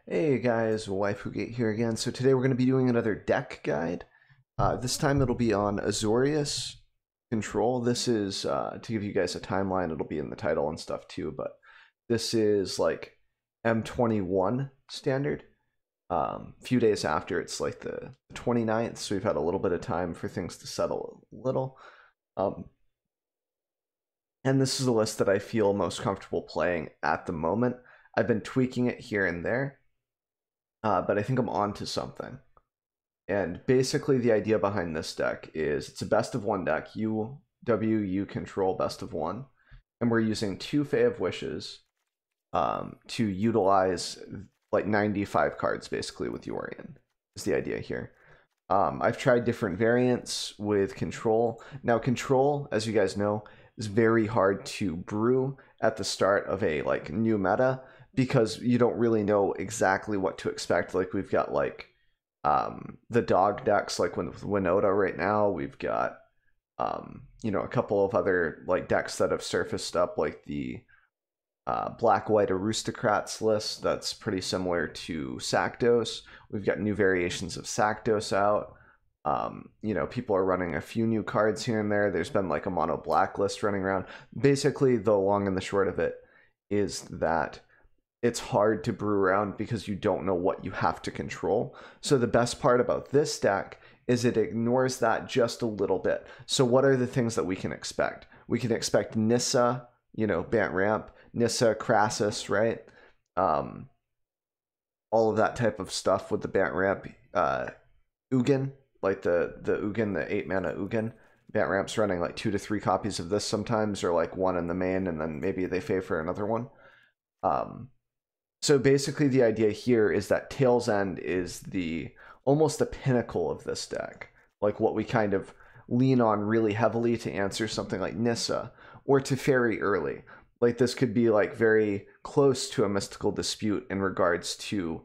Hey guys, WaifuGate here again. So today we're going to be doing another deck guide. This time it'll be on Azorius Control. This is, to give you guys a timeline, it'll be in the title and stuff too, but this is like M21 standard. A few days after, it's like the 29th, so we've had a little bit of time for things to settle a little. And this is a list that I feel most comfortable playing at the moment. I've been tweaking it here and there. But I think I'm on to something. And basically the idea behind this deck is it's a best of one deck, UwU control best of one. And we're using two Fae of Wishes to utilize like 95 cards basically with Yorion, is the idea here. I've tried different variants with control. Now control, as you guys know, is very hard to brew at the start of a like new meta, because you don't really know exactly what to expect. Like we've got like the dog decks like with Winota right now. We've got you know, a couple of other like decks that have surfaced up, like the black-white aristocrats list that's pretty similar to Sakdos. We've got new variations of Sakdos out. You know, people are running a few new cards here and there. There's been like a mono black list running around. Basically, the long and the short of it is that it's hard to brew around because you don't know what you have to control. So the best part about this deck is it ignores that just a little bit. So what are the things that we can expect? We can expect Nissa, you know, Bant Ramp, Nissa, Crassus, right? All of that type of stuff with the Bant Ramp. Ugin, like the Ugin, the 8-mana Ugin. Bant Ramp's running like 2 to 3 copies of this sometimes, or like one in the main, and then maybe they favor another one. So basically the idea here is that Tail's End is the almost the pinnacle of this deck. Like what we kind of lean on really heavily to answer something like Nissa, or Teferi early. Like this could be like very close to a Mystical Dispute in regards to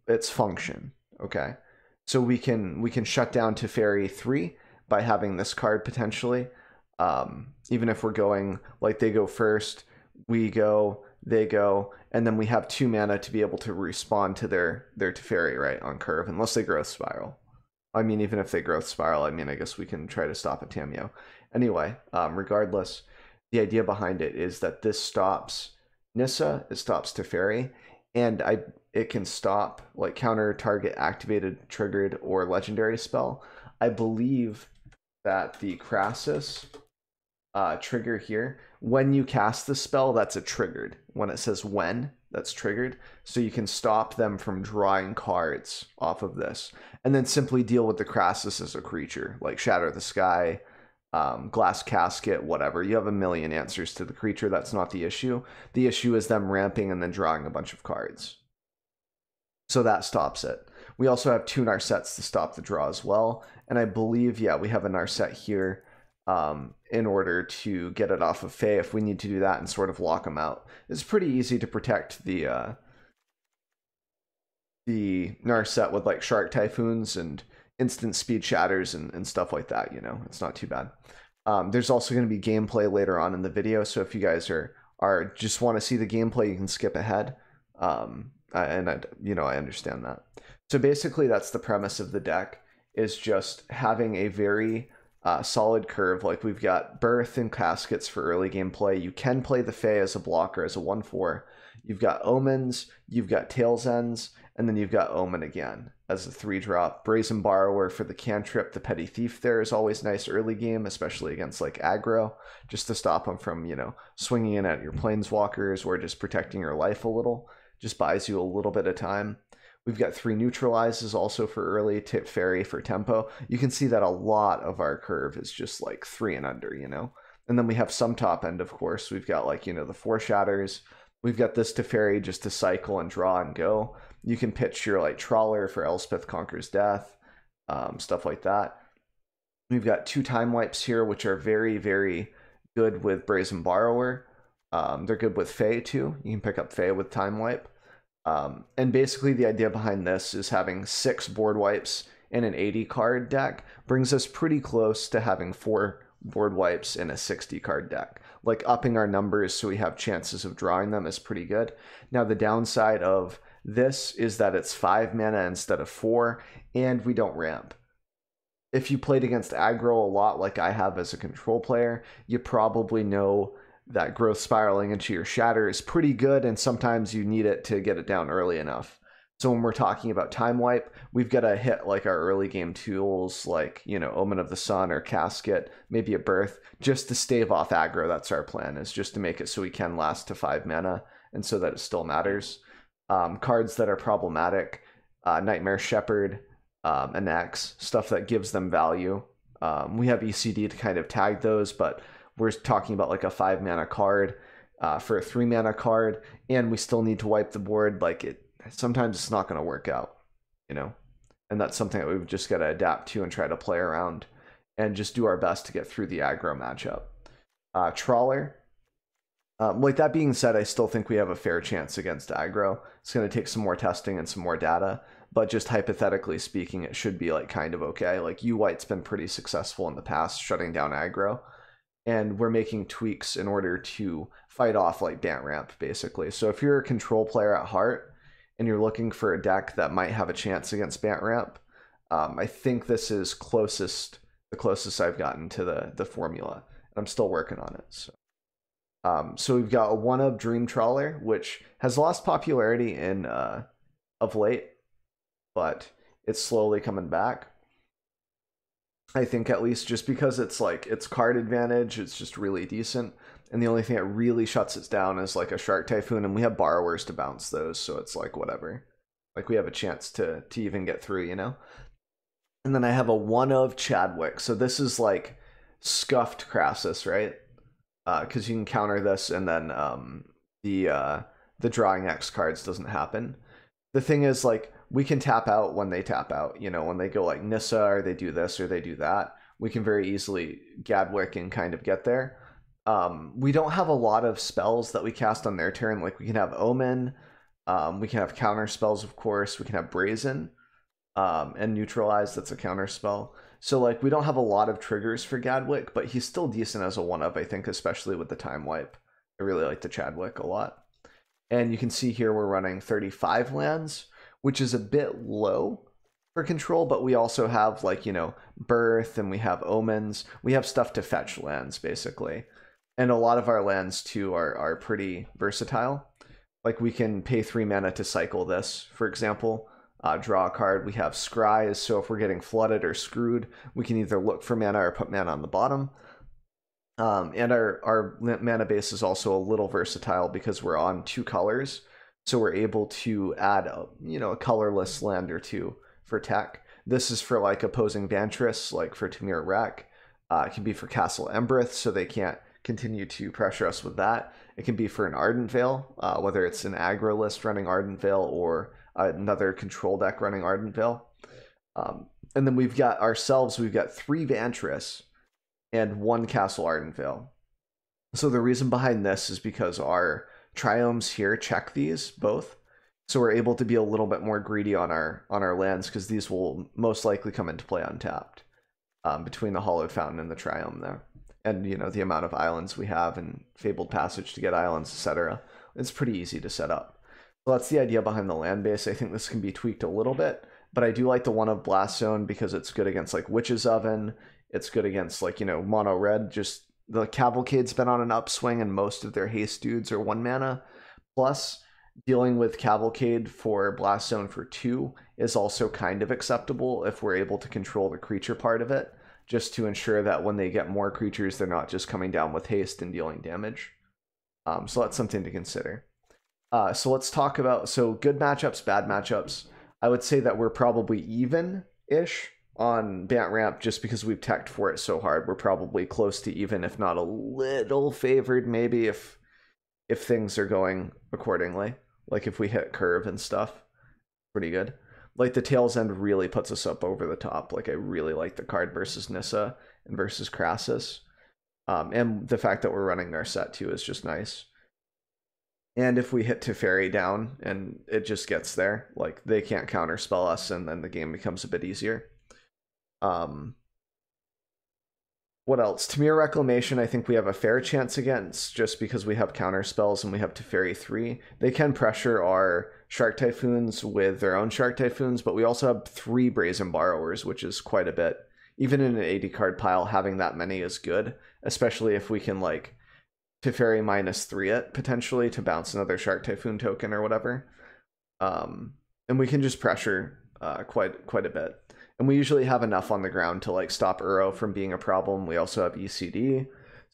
its function. Okay, so we can shut down Teferi 3 by having this card potentially. Even if we're going like they go first, we go, they go, and then we have 2 mana to be able to respond to their Teferi, right, on curve, unless they Growth Spiral. I mean, even if they Growth Spiral, I mean, I guess we can try to stop a Tameo. Anyway, regardless, the idea behind it is that this stops Nissa, it stops Teferi, and it can stop like counter target activated, triggered, or legendary spell. I believe that the Crassus trigger here, when you cast the spell, that's a triggered. When it says when, that's triggered. So you can stop them from drawing cards off of this, and then simply deal with the Crassus as a creature, like Shatter the Sky, Glass Casket, whatever. You have a million answers to the creature. That's not the issue. The issue is them ramping and then drawing a bunch of cards. So that stops it. We also have 2 Narsets to stop the draw as well. And I believe, yeah, we have a Narset here in order to get it off of Fae if we need to do that and sort of lock them out. It's pretty easy to protect the Narset with like Shark Typhoons and instant speed shatters and stuff like that, you know. It's not too bad. There's also going to be gameplay later on in the video, so if you guys are just want to see the gameplay, you can skip ahead. And you know, I understand that. So basically that's the premise of the deck, is just having a very solid curve. Like we've got Birth and Caskets for early gameplay. You can play the Fae as a blocker, as a 1/4. You've got Omens, you've got Tail's Ends, and then you've got Omen again as a 3-drop. Brazen Borrower for the cantrip. The Petty Thief there is always nice early game, especially against like aggro, just to stop them from, you know, swinging in at your planeswalkers or just protecting your life a little. Just buys you a little bit of time. We've got 3 Neutralizes also for early, Tip Fairy for tempo. You can see that a lot of our curve is just like 3 and under, you know. And then we have some top end, of course. We've got like, you know, the 4 Shatters. We've got this Teferi just to cycle and draw and go. You can pitch your like Trawler for Elspeth Conquers Death, stuff like that. We've got 2 Time Wipes here, which are very, very good with Brazen Borrower. They're good with Fae too. You can pick up Fae with Time Wipe. And basically the idea behind this is having 6 board wipes in an 80 card deck brings us pretty close to having 4 board wipes in a 60 card deck. Like upping our numbers so we have chances of drawing them is pretty good. Now the downside of This is that it's 5 mana instead of 4, and we don't ramp. If you played against aggro a lot like I have as a control player, you probably know that growth spiraling into your shatter is pretty good, and sometimes you need it to get it down early enough. So when we're talking about time wipe, we've got to hit like our early game tools like, you know, Omen of the Sun or Casket, maybe a Birth, just to stave off aggro. That's our plan, is just to make it so we can last to 5 mana and so that it still matters. Cards that are problematic, Nightmare Shepherd, an X, stuff that gives them value. We have ECD to kind of tag those, but we're talking about like a 5 mana card for a 3 mana card, and we still need to wipe the board. Like it, sometimes it's not going to work out, you know, and that's something that we've just got to adapt to and try to play around and just do our best to get through the aggro matchup. Trawler. Like that being said, I still think we have a fair chance against aggro. It's going to take some more testing and some more data, but just hypothetically speaking, it should be like kind of okay. Like U-White's been pretty successful in the past shutting down aggro, and we're making tweaks in order to fight off like Bant Ramp, basically. So if you're a control player at heart and you're looking for a deck that might have a chance against Bant Ramp, I think this is the closest I've gotten to the formula. I'm still working on it. So we've got a 1 of Dream Trawler, which has lost popularity in of late, but it's slowly coming back. I think at least just because it's like its card advantage, it's just really decent. And the only thing that really shuts it down is like a Shark Typhoon, and we have borrowers to bounce those, so it's like whatever. Like we have a chance to even get through, you know? And then I have a 1 of Chadwick. So this is like scuffed Crassus, right? Because you can counter this, and then the drawing X cards doesn't happen. The thing is, like, we can tap out when they tap out. You know, when they go like Nissa, or they do this, or they do that, we can very easily Gadwick and kind of get there. We don't have a lot of spells that we cast on their turn. Like, we can have Omen, we can have counter spells, of course. We can have Brazen, and Neutralize, that's a counter spell. So, like, we don't have a lot of triggers for Gadwick, but he's still decent as a 1-of, I think, especially with the time wipe. I really like the Chadwick a lot. And you can see here we're running 35 lands, which is a bit low for control, but we also have, like, you know, Birth, and we have Omens. We have stuff to fetch lands, basically. And a lot of our lands, too, are pretty versatile. Like, we can pay 3 mana to cycle this, for example. Draw a card. We have Scries, so if we're getting flooded or screwed, we can either look for mana or put mana on the bottom. And our mana base is also a little versatile because we're on 2 colors, so we're able to add a colorless land or 2 for tech. This is for like opposing Vantress, like for Tamir Wreck. It can be for Castle Embereth, so they can't continue to pressure us with that. It can be for an Ardent Veil, whether it's an aggro list running Ardent Veil or another control deck running Ardent Veil. And then we've got 3 Vantress and 1 Castle Ardent Veil. So the reason behind this is because our triomes here check these both. So we're able to be a little bit more greedy on our lands, because these will most likely come into play untapped between the Hollowed Fountain and the triome there. And, you know, the amount of islands we have and Fabled Passage to get islands, etc. It's pretty easy to set up. So that's the idea behind the land base. I think this can be tweaked a little bit, but I do like the 1 of Blast Zone because it's good against like Witch's Oven. It's good against like, you know, mono red. Just the Cavalcade's been on an upswing, and most of their haste dudes are 1 mana. Plus, dealing with Cavalcade for Blast Zone for 2 is also kind of acceptable if we're able to control the creature part of it, just to ensure that when they get more creatures, they're not just coming down with haste and dealing damage. So that's something to consider. So let's talk about, good matchups, bad matchups. I would say that we're probably even-ish on Bant Ramp just because we've teched for it so hard. We're probably close to even, if not a little favored, maybe, if things are going accordingly. Like if we hit curve and stuff, pretty good. Like the Tail's End really puts us up over the top. Like I really like the card versus Nissa and versus Crassus. And the fact that we're running our set too is just nice. And if we hit Teferi down and it just gets there, like they can't counterspell us, and then the game becomes a bit easier. What else? Tamir Reclamation, I think we have a fair chance against, just because we have counter spells and we have Teferi 3. They can pressure our Shark Typhoons with their own Shark Typhoons, but we also have 3 Brazen Borrowers, which is quite a bit. Even in an 80 card pile, having that many is good, especially if we can like Teferi -3 it potentially to bounce another Shark Typhoon token or whatever. And we can just pressure quite a bit. And we usually have enough on the ground to like stop Uro from being a problem. We also have ECD.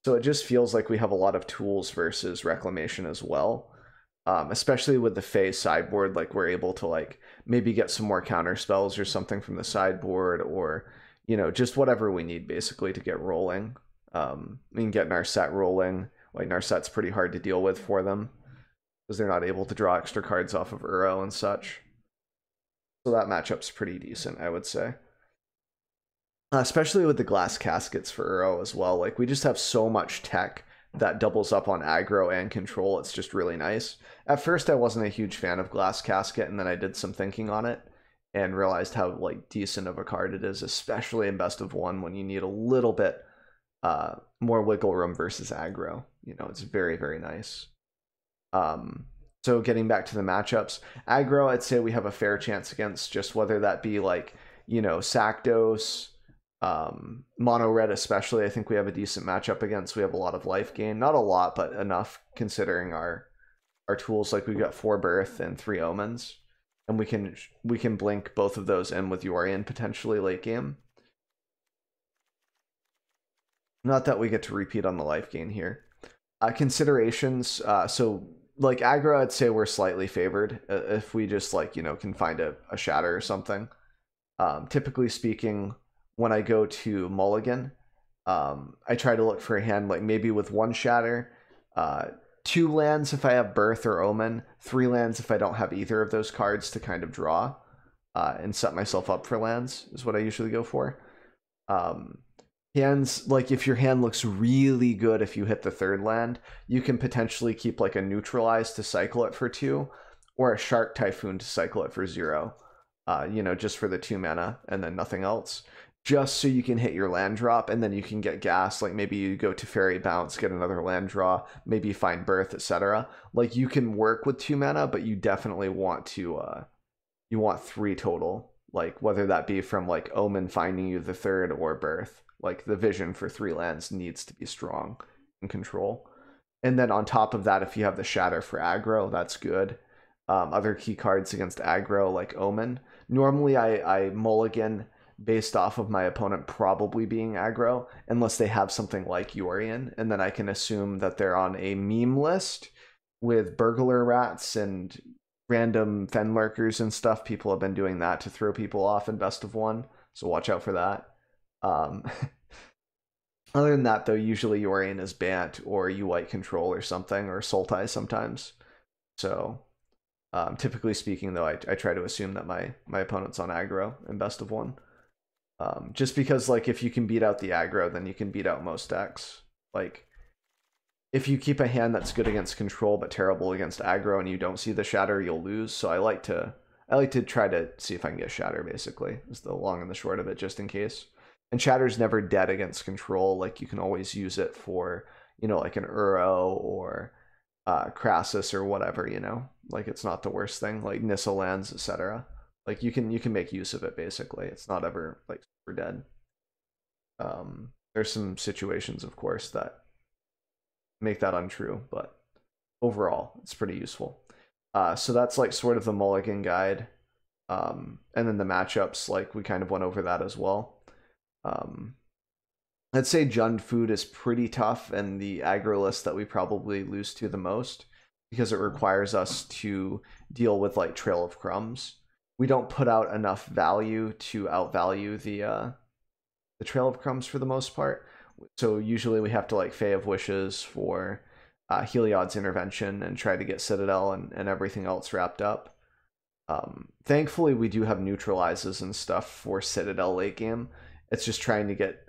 So it just feels like we have a lot of tools versus Reclamation as well. Especially with the Fae sideboard, like we're able to like maybe get some more counter spells or something from the sideboard, or you know, just whatever we need basically to get rolling. And getting our set rolling. Like our set's pretty hard to deal with for them because they're not able to draw extra cards off of Uro and such. So that matchup's pretty decent, I would say. Especially with the glass caskets for Uro as well. Like we just have so much tech that doubles up on aggro and control. It's just really nice. At first I wasn't a huge fan of glass casket, and then I did some thinking on it and realized how like decent of a card it is, especially in best of 1 when you need a little bit more wiggle room versus aggro. You know, it's very, very nice. So getting back to the matchups, aggro, I'd say we have a fair chance against, just whether that be like, you know, Sakdos, mono red especially. I think we have a decent matchup against. We have a lot of life gain, not a lot, but enough considering our tools. Like we've got 4 birth and 3 omens, and we can blink both of those in with Yorion potentially late game. Not that we get to repeat on the life gain here. Considerations, so like aggro, I'd say we're slightly favored if we just like, you know, can find a shatter or something. Typically speaking, when I go to mulligan, I try to look for a hand like maybe with 1 shatter, 2 lands if I have birth or omen, 3 lands if I don't have either of those cards to kind of draw and set myself up for lands is what I usually go for. Hands, like if your hand looks really good, if you hit the 3rd land, you can potentially keep like a neutralize to cycle it for 2, or a Shark Typhoon to cycle it for 0. You know, just for the 2 mana and then nothing else. Just so you can hit your land drop, and then you can get gas. Like maybe you go to Fairy Bounce, get another land draw, maybe find birth, etc. Like you can work with 2 mana, but you definitely want to you want 3 total. Like whether that be from like Omen finding you the 3rd or birth. Like the vision for 3 lands needs to be strong in control. And then on top of that, if you have the shatter for aggro, that's good. Other key cards against aggro like Omen. Normally I mulligan based off of my opponent probably being aggro, unless they have something like Yorion, and then I can assume that they're on a meme list with burglar rats and random fen lurkers and stuff. People have been doing that to throw people off in best of 1, so watch out for that. Other than that, though, usually Yorion is Bant or you white control or something, or Sultai sometimes. So typically speaking, though, I try to assume that my opponent's on aggro in best of 1. Just because, like, if you can beat out the aggro, then you can beat out most decks. Like, if you keep a hand that's good against control but terrible against aggro and you don't see the shatter, you'll lose. So I like to try to see if I can get shatter, basically, is the long and the short of it, just in case. And shatter's never dead against control. Like you can always use it for, you know, like an Uro or Crassus or whatever, you know. Like it's not the worst thing. Like Nissa lands, etc. Like you can make use of it, basically. It's not ever like super dead. There's some situations, of course, that make that untrue, but overall it's pretty useful. So that's like sort of the mulligan guide. And then the matchups, like we kind of went over that as well. I'd say Jund Food is pretty tough, and the aggro list that we probably lose to the most, because it requires us to deal with like Trail of Crumbs. We don't put out enough value to outvalue the Trail of Crumbs for the most part. So usually we have to like Fae of Wishes for Heliod's Intervention and try to get Citadel and everything else wrapped up. Thankfully, we do have neutralizes and stuff for Citadel late game. It's just trying to get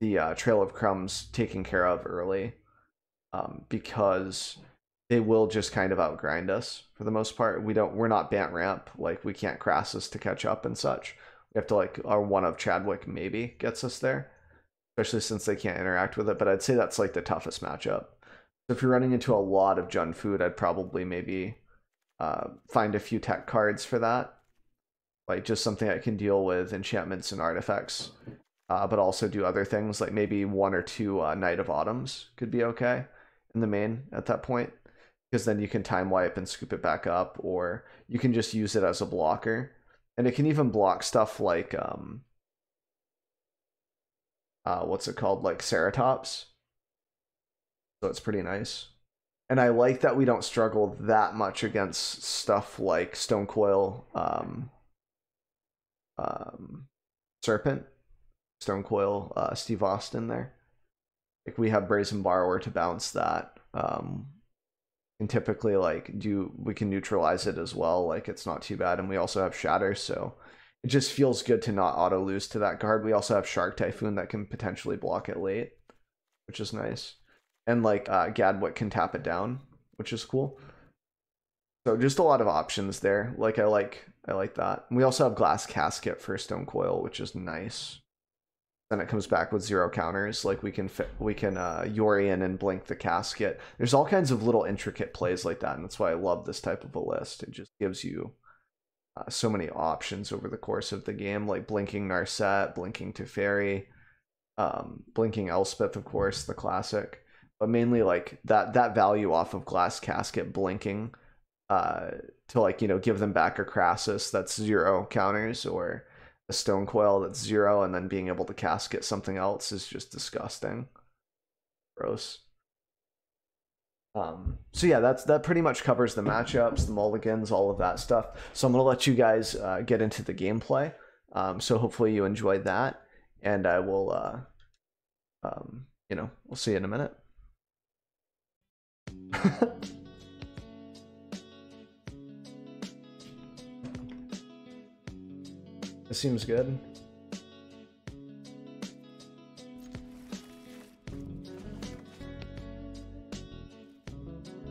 the Trail of Crumbs taken care of early, because they will just kind of outgrind us for the most part. We're not Bant Ramp, like we can't Crassus to catch up and such. We have to like our one of Chadwick maybe gets us there, especially since they can't interact with it. But I'd say that's like the toughest matchup. So if you're running into a lot of Jund Food, I'd probably maybe find a few tech cards for that. Like just something I can deal with enchantments and artifacts, but also do other things, like maybe 1 or 2 Night of Autumns could be okay in the main at that point, because then you can time wipe and scoop it back up, or you can just use it as a blocker. And it can even block stuff like, what's it called, like Ceratops. So it's pretty nice. And I like that we don't struggle that much against stuff like Stonecoil, Serpent, Stonecoil, Steve Austin there. Like we have Brazen Borrower to bounce that. And typically we can neutralize it as well. Like it's not too bad. And we also have Shatter, so it just feels good to not auto lose to that card. We also have Shark Typhoon that can potentially block it late, which is nice. And like Gadwit can tap it down, which is cool. So just a lot of options there. Like I like that. And we also have Glass Casket for Stonecoil, which is nice. Then it comes back with 0 counters. Like we can Yorion and blink the casket. There's all kinds of little intricate plays like that, and that's why I love this type of a list. It just gives you so many options over the course of the game, like blinking Narset, blinking Teferi, blinking Elspeth, of course, the classic. But mainly like that value off of Glass Casket blinking to like, you know, give them back a Crassus that's 0 counters, or a Stonecoil that's 0, and then being able to casket something else is just disgusting. Gross. So yeah, that pretty much covers the matchups, the mulligans, all of that stuff. So I'm gonna let you guys get into the gameplay. So hopefully you enjoyed that, and I will you know, we'll see you in a minute. This seems good.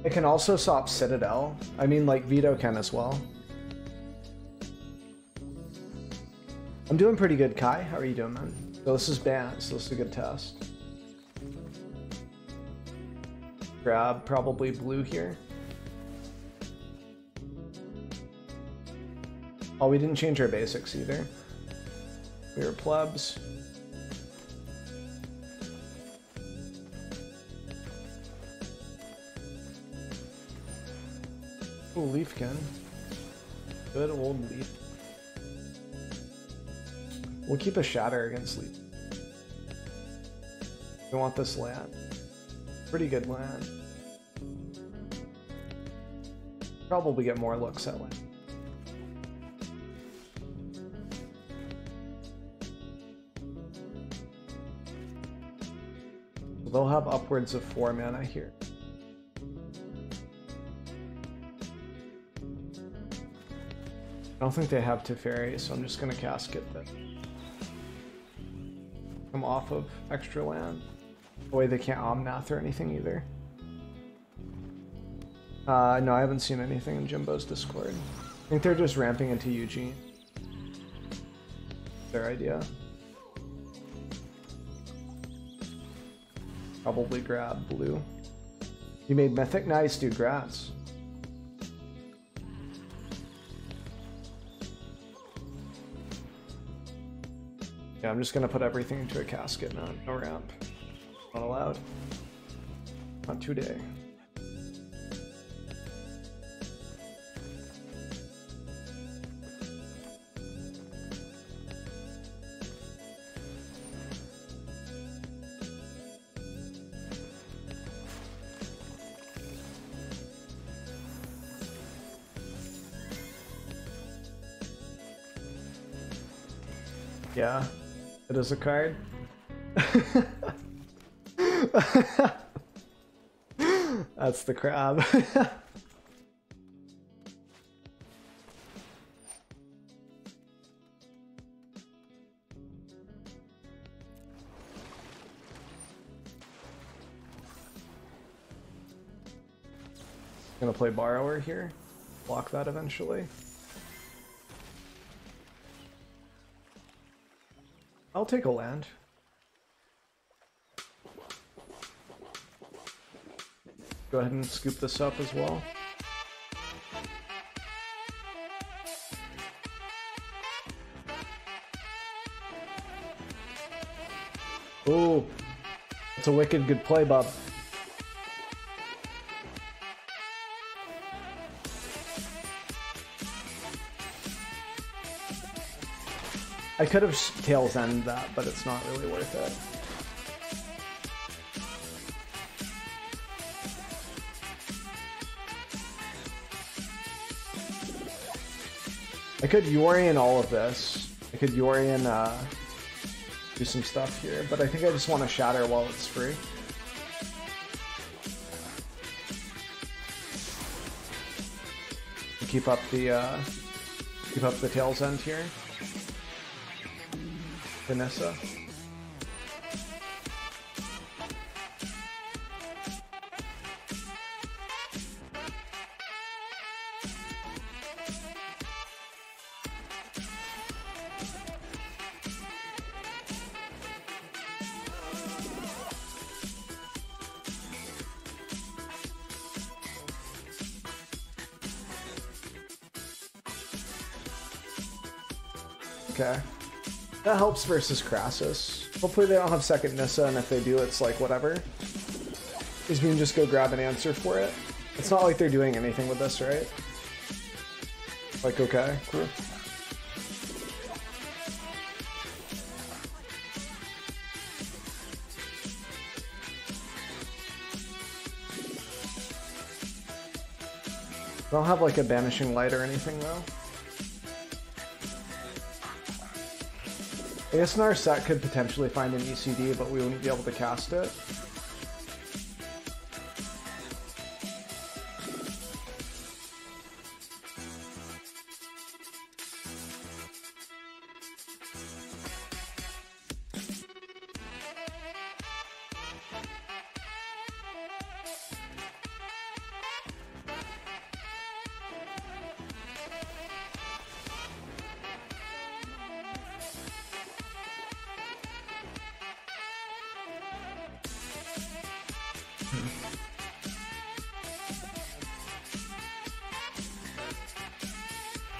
It can also swap Citadel. I mean, like, Vito can as well. I'm doing pretty good, Kai. How are you doing, man? So this is banned, so this is a good test. Grab probably blue here. Oh, we didn't change our basics either. We were plebs. Ooh, Leafkin. Good old Leaf. We'll keep a Shatter against Leaf. We want this land. Pretty good land. Probably get more looks that way. They'll have upwards of 4 mana here. I don't think they have Teferi, so I'm just going to casket that. Come off of extra land. The way they can't Omnath or anything either. No, I haven't seen anything in Jimbo's Discord. I think they're just ramping into Eugene. Their idea. Probably grab blue. You made Mythic? Nice, dude. Grats. Yeah, I'm just gonna put everything into a casket now. No ramp. Not allowed. Not today. Yeah, it is a card. That's the crab. Gonna play Borrower here. Block that eventually. I'll take a land. Go ahead and scoop this up as well. Ooh, that's a wicked good play, bub. I could have tails end that, but it's not really worth it. I could Yorion all of this. I could Yorion do some stuff here, but I think I just want to shatter while it's free. Keep up the tails end here. Vanessa. Okay. That helps versus Crassus. Hopefully they don't have second Nissa, and if they do, it's like whatever. Because we can just go grab an answer for it. It's not like they're doing anything with this, right? Like, okay, cool. I don't have like a banishing light or anything though. I guess in our set could potentially find an ECD, but we wouldn't be able to cast it.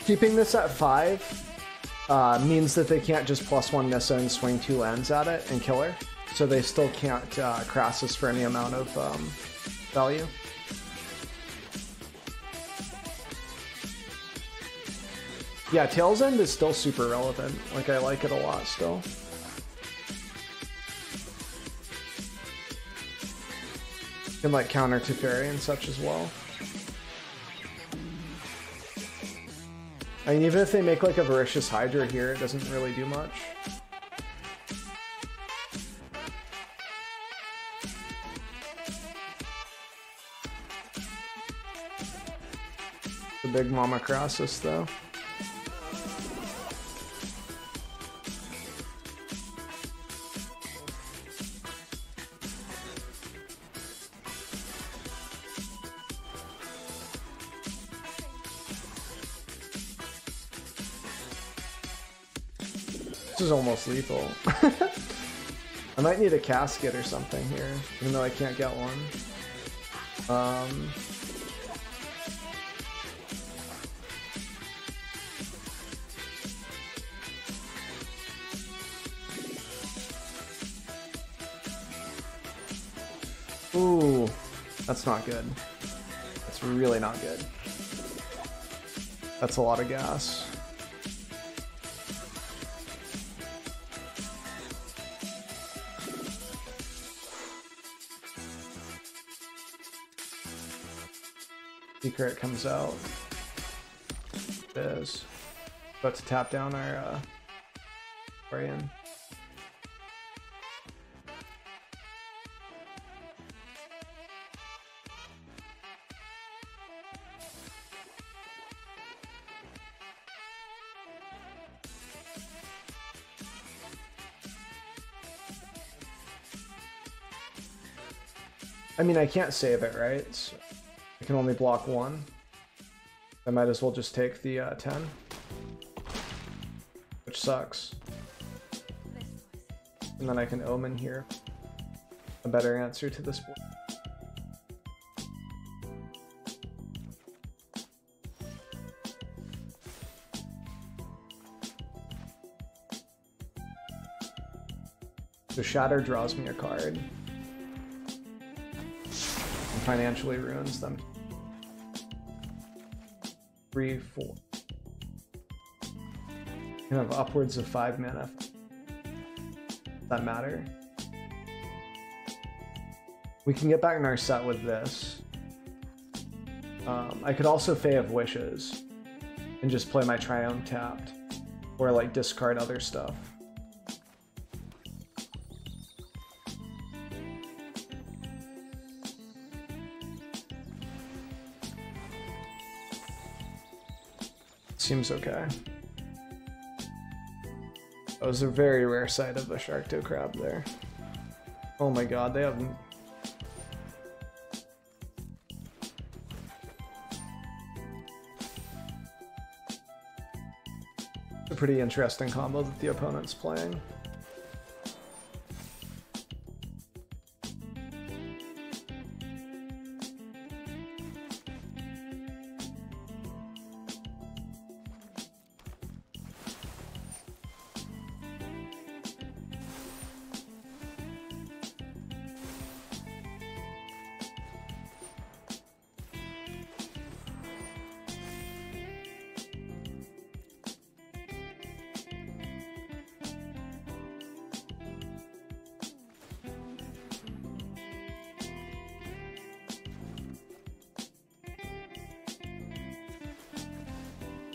Keeping this at 5 means that they can't just +1 Nissa and swing 2 lands at it and kill her. So they still can't Crassus for any amount of value. Yeah, Tails End is still super relevant. Like, I like it a lot still. Can like counter Teferi and such as well. I mean, even if they make like a Voracious Hydra here, it doesn't really do much. The big Mama Crassus though. This is almost lethal. I might need a casket or something here, even though I can't get one. Ooh, that's not good. That's really not good. That's a lot of gas. Secret comes out. It is. About to tap down our Yorion. I mean, I can't save it, right? So I can only block 1. I might as well just take the 10. Which sucks. And then I can Omen here. A better answer to this board. So Shatter draws me a card. And financially ruins them. 3, 4. You have upwards of 5 mana. Does that matter? We can get back in our set with this. I could also Fae of Wishes and just play my Triumph tapped, or like discard other stuff. Seems okay. That was a very rare sight of a Sharkdo Crab there. Oh my god, they have... a pretty interesting combo that the opponent's playing.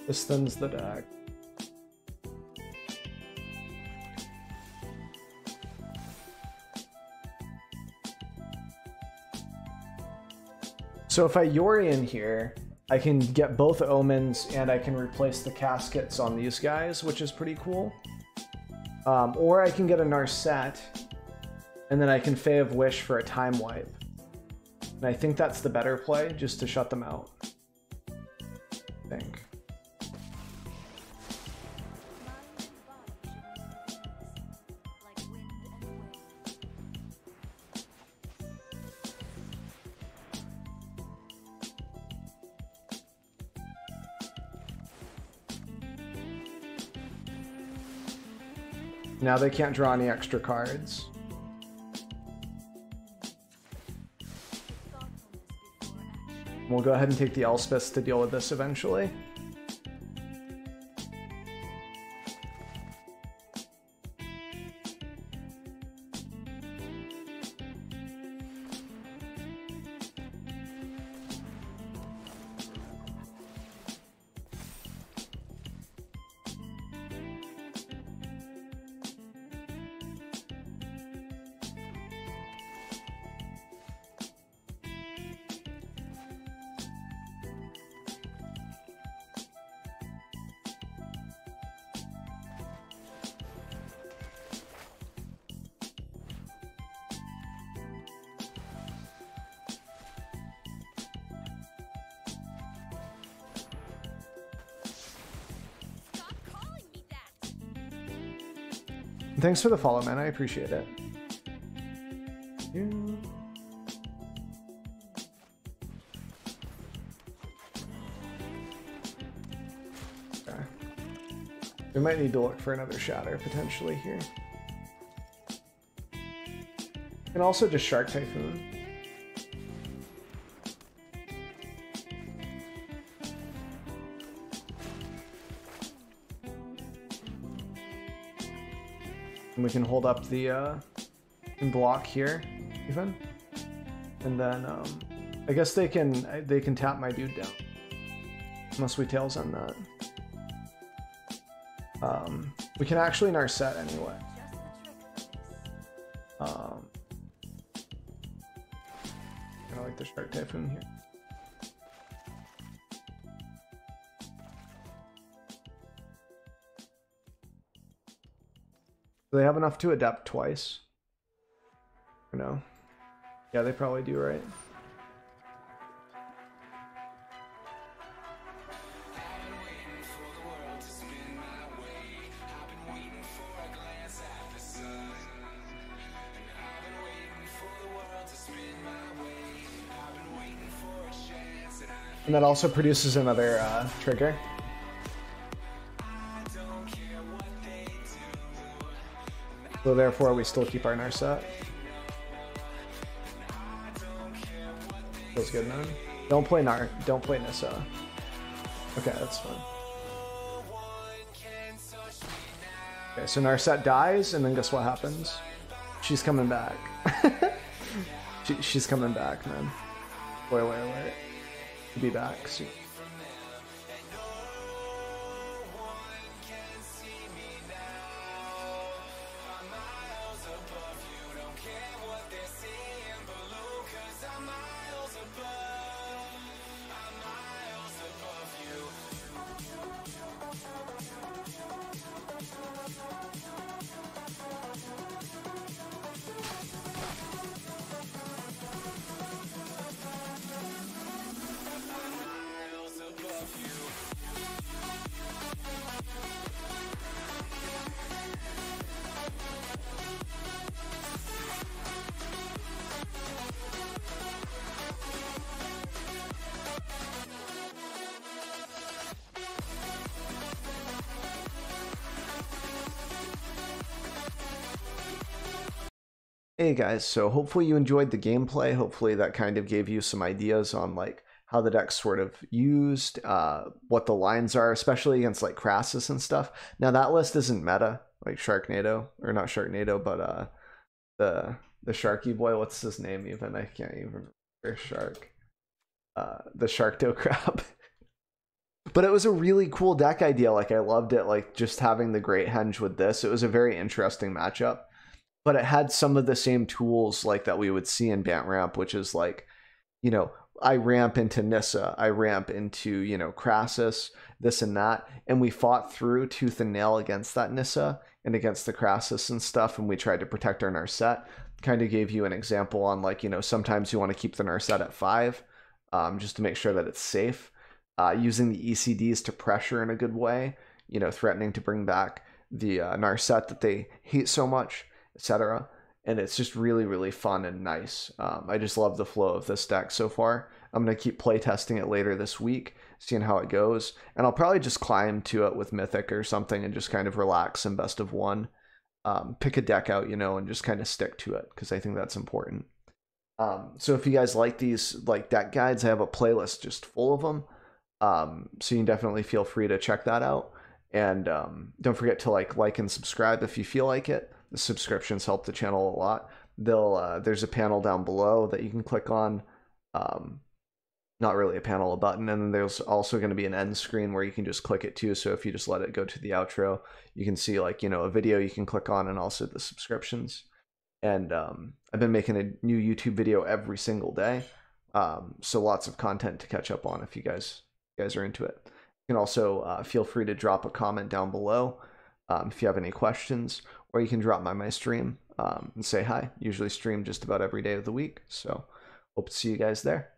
This thins the deck. So if I Yorion here, I can get both omens and I can replace the caskets on these guys, which is pretty cool. Or I can get a Narset, and then I can Fae of Wish for a time wipe. And I think that's the better play, just to shut them out. I think. Now they can't draw any extra cards. We'll go ahead and take the Elspeth to deal with this eventually. Thanks for the follow, man. I appreciate it. Okay. We might need to look for another Shatter potentially here. And also just Shark Typhoon. And we can hold up the and block here even, and then I guess they can tap my dude down unless we tails on that. We can actually Narset anyway. I like the Shark Typhoon here. Do they have enough to adapt twice? Or no? Yeah, they probably do, right? And that also produces another trigger. So therefore, we still keep our Narset. Feels good, man. Don't play Nissa. Okay, that's fine. Okay, so Narset dies, and then guess what happens? She's coming back. She's coming back, man. Wait. She'll be back soon. Hey guys, so hopefully you enjoyed the gameplay. Hopefully that kind of gave you some ideas on like how the deck's sort of used, what the lines are, especially against like Crassus and stuff. Now that list isn't meta, like Sharknado, or not Sharknado, but the Sharky boy, what's his name even? I can't even remember. Shark. The Sharkdo crap. But it was a really cool deck idea. Like I loved it, like just having the Great Henge with this. It was a very interesting matchup. But it had some of the same tools like that we would see in Bant Ramp, which is like, you know, I ramp into Nissa, I ramp into, you know, Crassus, this and that. And we fought through tooth and nail against that Nissa and against the Crassus and stuff. And we tried to protect our Narset. Kind of gave you an example on like, you know, sometimes you want to keep the Narset at 5 just to make sure that it's safe. Using the ECDs to pressure in a good way, you know, threatening to bring back the Narset that they hate so much, etc. And it's just really, really fun and nice. I just love the flow of this deck so far. I'm going to keep playtesting it later this week, seeing how it goes. And I'll probably just climb to it with Mythic or something and just kind of relax and best of one. Pick a deck out, you know, and just kind of stick to it because I think that's important. So if you guys like these like deck guides, I have a playlist just full of them. So you can definitely feel free to check that out. And don't forget to like and subscribe if you feel like it. The subscriptions help the channel a lot. There's a panel down below that you can click on. Not really a panel, a button. And then there's also going to be an end screen where you can just click it too. So if you just let it go to the outro, you can see like, you know, a video you can click on and also the subscriptions. And I've been making a new YouTube video every single day. So lots of content to catch up on if you guys are into it. You can also feel free to drop a comment down below if you have any questions, or you can drop by my stream and say hi. Usually stream just about every day of the week. So hope to see you guys there.